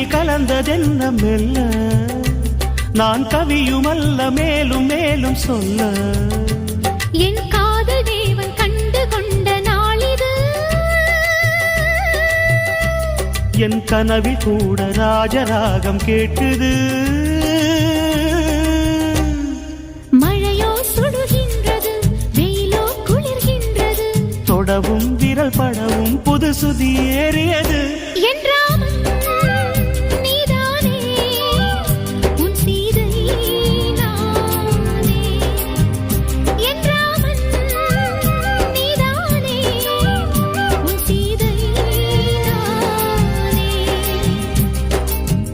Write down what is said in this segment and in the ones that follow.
விழியில் கலந்ததென்ன மெல்ல நான் கவியுமல்ல மேலும் மேலும் சொல்ல என் காதல் தேவன் கண்டு கொண்ட நாளிது என் கனவில் கூட ராஜராகம் கேட்குது மழையோ சுடுகின்றது வெயிலோ குளிர்கின்றது தொடவும் விரல் படவும் புது சுதி ஏறியது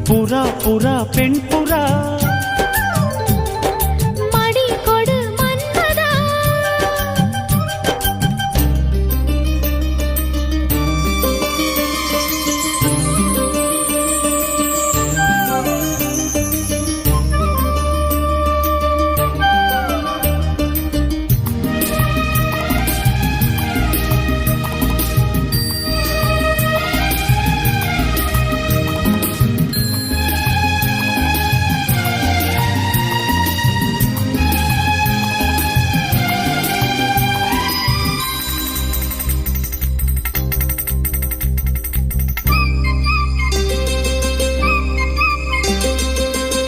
புறா புறா பெண் புறா மடி கொடு மன்மதா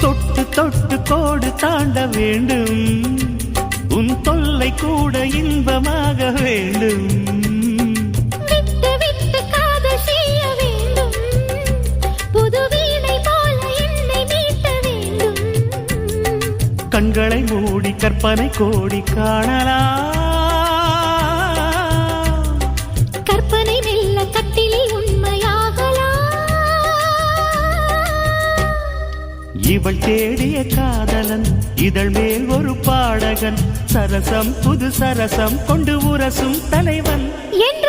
தொட்டு கோடு தாண்ட வேண்டும் உன் தொல்லை கூட இன்பமாக வேண்டும் விட்டு விட்டு காதல் செய்ய வேண்டும் புது வீணை போல என்னை மீட்ட வேண்டும் கண்களை மூடி கற்பனை கோடி காணலாம் கற்பனை மெல்ல கட்டிலில் உண்மையாகலாம் இவள் தேடிய காதலன் இதழ் மேல் ஒரு பாடகன் சரசம் புது சரசம் கொண்டு உரசும் தலைவன் என்ற